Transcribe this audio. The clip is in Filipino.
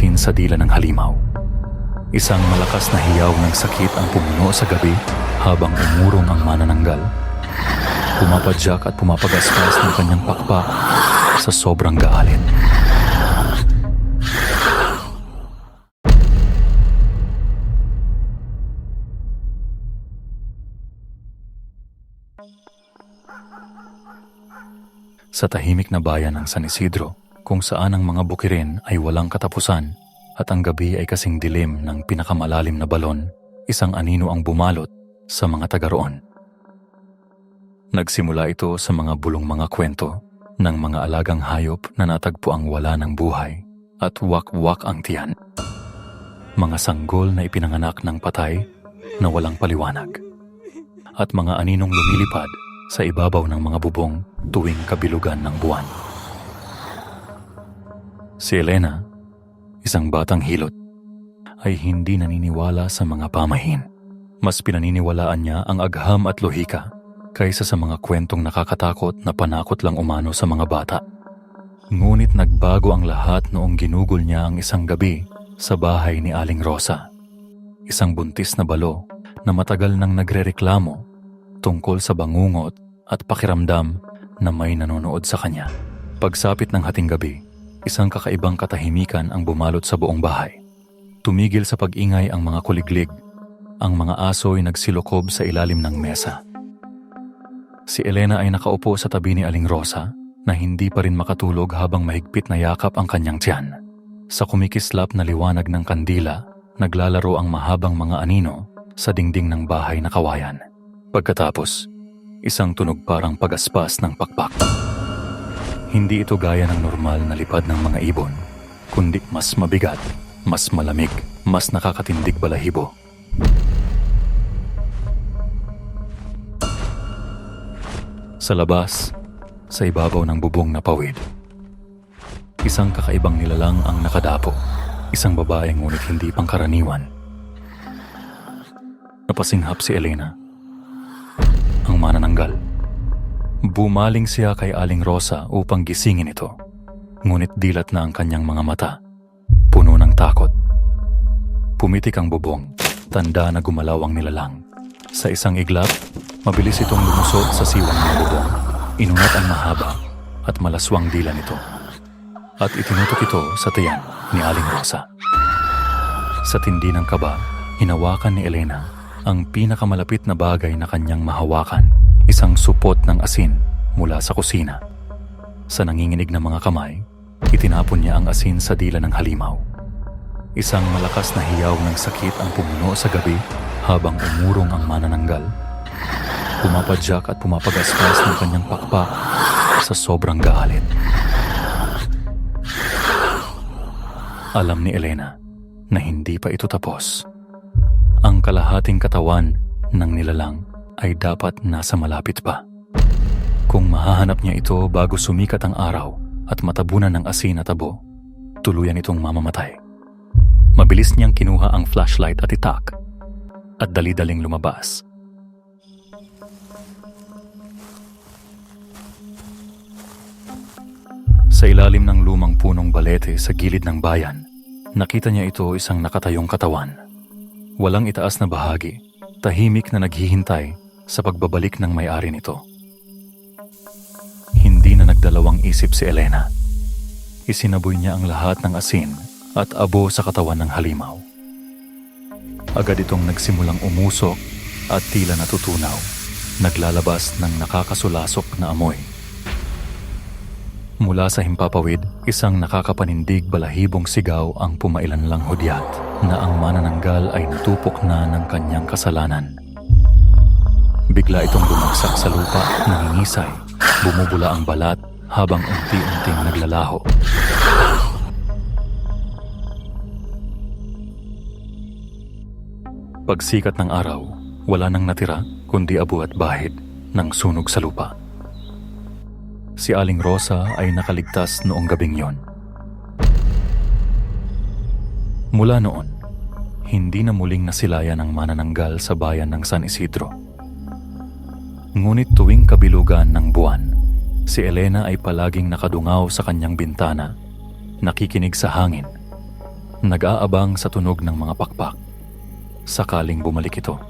asin sa dila ng halimaw. Isang malakas na hiyaw ng sakit ang pumuno sa gabi habang umurong ang manananggal. Pumapadyak at pumapagaspas ng kanyang pakpak sa sobrang galit. Sa tahimik na bayan ng San Isidro, kung saan ang mga bukirin ay walang katapusan at ang gabi ay kasing dilim ng pinakamalalim na balon, isang anino ang bumalot sa mga taga roon. Nagsimula ito sa mga bulong mga kwento ng mga alagang hayop na natagpo ang wala ng buhay at wak-wak ang tiyan. Mga sanggol na ipinanganak ng patay na walang paliwanag. At mga aninong lumilipad sa ibabaw ng mga bubong tuwing kabilugan ng buwan. Si Elena, isang batang hilot, ay hindi naniniwala sa mga pamahin. Mas pinaniniwalaan niya ang agham at lohika kaysa sa mga kwentong nakakatakot na panakot lang umano sa mga bata. Ngunit nagbago ang lahat noong ginugol niya ang isang gabi sa bahay ni Aling Rosa. Isang buntis na balo na matagal nang nagrereklamo tungkol sa bangungot at pakiramdam na may nanonood sa kanya. Pagsapit ng hating gabi, isang kakaibang katahimikan ang bumalot sa buong bahay. Tumigil sa pag-ingay ang mga kuliglig. Ang mga aso ay nagsilukob sa ilalim ng mesa. Si Elena ay nakaupo sa tabi ni Aling Rosa na hindi pa rin makatulog habang mahigpit na yakap ang kanyang tiyan. Sa kumikislap na liwanag ng kandila, naglalaro ang mahabang mga anino sa dingding ng bahay na kawayan. Pagkatapos, isang tunog parang pagaspas ng pakpak. Hindi ito gaya ng normal na lipad ng mga ibon, kundi mas mabigat, mas malamig, mas nakakatindig balahibo. Sa labas, sa ibabaw ng bubong na pawid, isang kakaibang nilalang ang nakadapo, isang babae ngunit hindi pangkaraniwan. Napasinghap si Elena, ang manananggal. Bumaling siya kay Aling Rosa upang gisingin ito, ngunit dilat na ang kanyang mga mata, puno ng takot. Pumitik ang bubong, tanda na gumalaw ang nilalang. Sa isang iglap, mabilis itong lumusot sa siwang ng bubong. Inunat ang mahaba at malaswang dila nito. At itinutok ito sa tiyan ni Aling Rosa. Sa tindi ng kaba, hinawakan ni Elena ang pinakamalapit na bagay na kanyang mahawakan, isang supot ng asin mula sa kusina. Sa nanginginig na mga kamay, itinapon niya ang asin sa dila ng halimaw. Isang malakas na hiyaw ng sakit ang pumuno sa gabi habang umurong ang manananggal. Pumapadyak at pumapagaspas ng kanyang pakpak sa sobrang galit. Alam ni Elena na hindi pa ito tapos. Ang kalahating katawan ng nilalang ay dapat nasa malapit pa. Kung mahahanap niya ito bago sumikat ang araw at matabunan ng asin at tabo, tuluyan itong mamamatay. Mabilis niyang kinuha ang flashlight at itak at dali-daling lumabas. Sa ilalim ng lumang punong balete sa gilid ng bayan, nakita niya ito isang nakatayong katawan. Walang itaas na bahagi, tahimik na naghihintay sa pagbabalik ng may-ari nito. Hindi na nagdalawang isip si Elena. Isinaboy niya ang lahat ng asin at abo sa katawan ng halimaw. Agad itong nagsimulang umusok at tila natutunaw, naglalabas ng nakakasulasok na amoy. Mula sa himpapawid, isang nakakapanindig balahibong sigaw ang pumailanlang hudyat na ang manananggal ay natupok na ng kanyang kasalanan. Bigla itong bumagsak sa lupa, nangingisay, bumubula ang balat habang unti-unting naglalaho. Pagsikat ng araw, wala nang natira kundi abo at bahid ng sunog sa lupa. Si Aling Rosa ay nakaligtas noong gabing yon. Mula noon, hindi na muling nasilayan ang manananggal sa bayan ng San Isidro. Ngunit tuwing kabilugan ng buwan, si Elena ay palaging nakadungaw sa kanyang bintana, nakikinig sa hangin, Nag-aabang sa tunog ng mga pakpak. Sakaling bumalik ito,